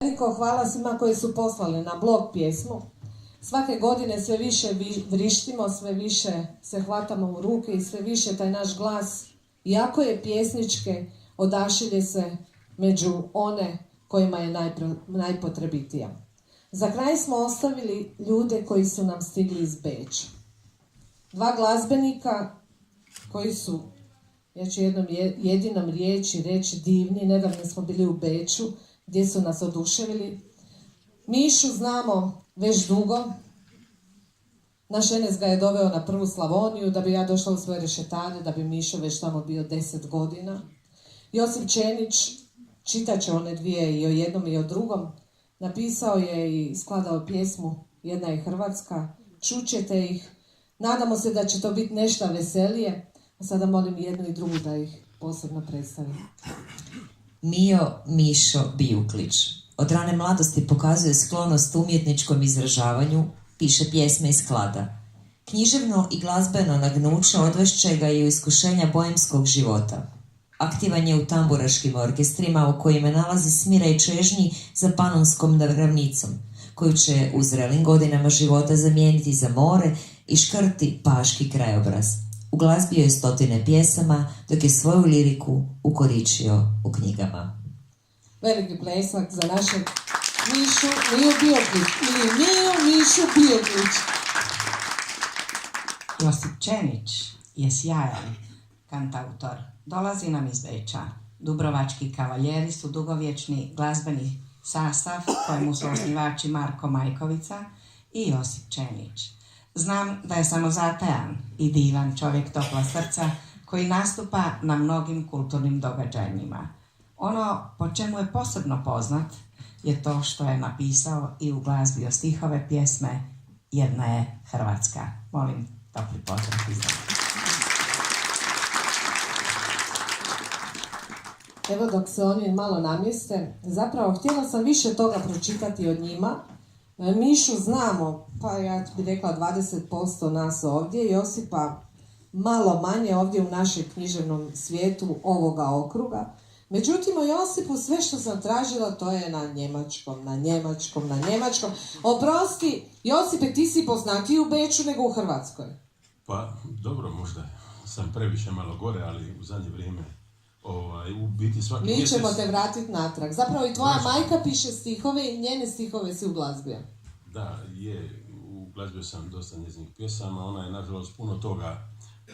Veliko hvala svima koji su poslali na blog pjesmu. Svake godine sve više vrištimo, sve više se hvatamo u ruke i sve više taj naš glas, iako je pjesničke, odašilje se među one kojima je najpotrebitija. Za kraj smo ostavili ljude koji su nam stigli iz Beča. Dva glazbenika koji su, ja ću jednom jedinom riječi reći, divni. Nedavno smo bili u Beču gdje su nas oduševili. Mišu znamo već dugo. Naš Enes ga je doveo na prvu Slavoniju da bi ja došla u svoje Rešetane, da bi Mišo već tamo bio 10 godina. Josip Čenić, čitat će one dvije i o jednom i o drugom, napisao je i skladao pjesmu Jedna je Hrvatska. Čućete ih. Nadamo se da će to biti nešto veselije. A sada molim jednu i drugu da ih posebno predstavim. Mio Mišo Bijuklić. Od rane mladosti pokazuje sklonost umjetničkom izražavanju, piše pjesme i sklada. Književno i glazbeno nagnuće odvešće ga i u iskušenja bojemskog života. Aktivan je u tamburaškim orkestrima u kojima nalazi smira i čežnji za panonskom ravnicom, koju će u zrelim godinama života zamijeniti za more i škrti paški krajobraz. Uglazbio je 100 pjesama, dok je svoju liriku ukoričio u knjigama. Veliki plesak za našeg Mišu Bijuklić ili Mišu Bijuklić. Josip Čenić je sjajan kantautor. Dolazi nam iz Beča. Dubrovački kavaljeri su dugovječni glazbeni sastav kojemu su osnivači Marko Majkovica i Josip Čenić. Znam da je samozatajan i divan čovjek topla srca koji nastupa na mnogim kulturnim događajima. Ono po čemu je posebno poznat je to što je napisao i uglazbio stihove pjesme Jedna je Hrvatska. Molim topli pozdrav iz Zagreba. Evo dok se oni malo namjeste, zapravo htjela sam više toga pročitati od njima. Mišu znamo, pa ja bih rekla 20% nas ovdje, Josipa malo manje ovdje u našem književnom svijetu ovoga okruga. Međutim, o Josipu sve što sam tražila to je na njemačkom. Oprosti, Josipe, ti si poznatiji u Beču nego u Hrvatskoj. Pa, dobro, možda sam previše malo gore, ali u zadnje vrijeme u biti svaki mjesec... Mi ćemo te vratiti natrag. Zapravo i tvoja majka piše stihove i njene stihove si uglazbio. Da, uglazbio sam dosta njezinih pjesama. Ona je, nažalost, puno toga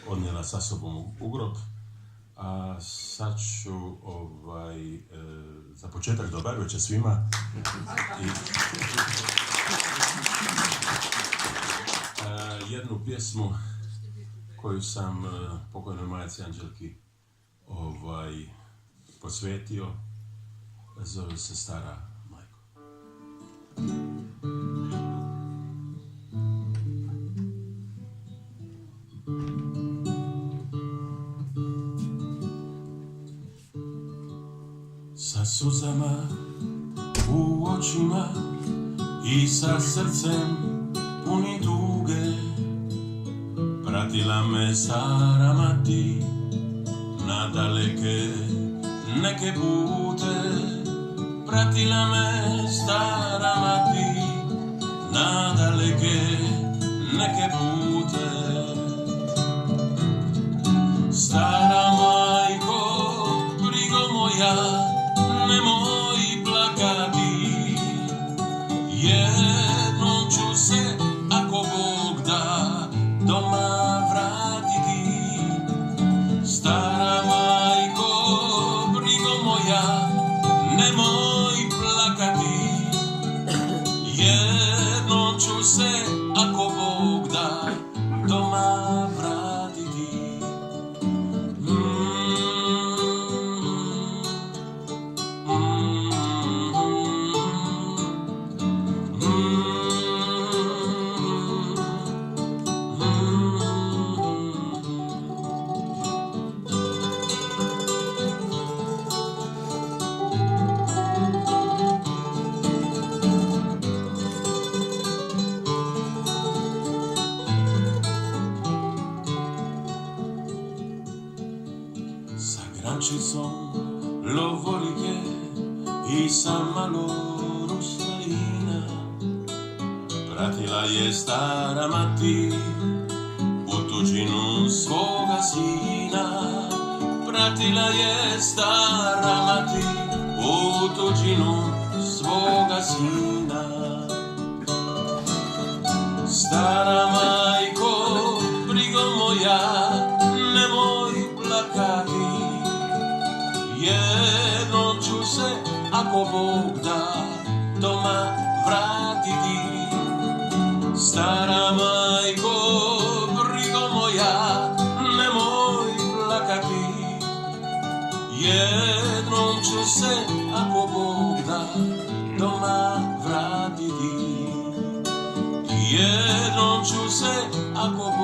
odnijela sa sobom u grob. A sad ću, za početak dobar večer svima. Jednu pjesmu koju sam pokojnoj majici Anđelki posvetio, zove se Stara majko. Sa suzama u očima i sa srcem puni tuge pratila me stara mati na daleke neke pute, pratila me stara mati na daleke neke pute. Stara majko, brigo moja, nemoj plakati, jednom ću se, ako Bog da, doma vratiti. Stara majko, brigo moja, nemoj plakati, jednom ću se, ako Bog da, doma vratiti. Grančicom lovorike i sa malo Pratila je stara mati u tuđinu svoga sina. Pratila je stara mati u tuđinu svoga sina. Stara majko, brigo moja, nemoj plakati. Jednom ću se, ako Bog da, doma vratiti. Stara majko, brigo moja, nemoj plakati. Jednom ću se, ako Bog da, doma vratiti. Jednom ću se, ako Bog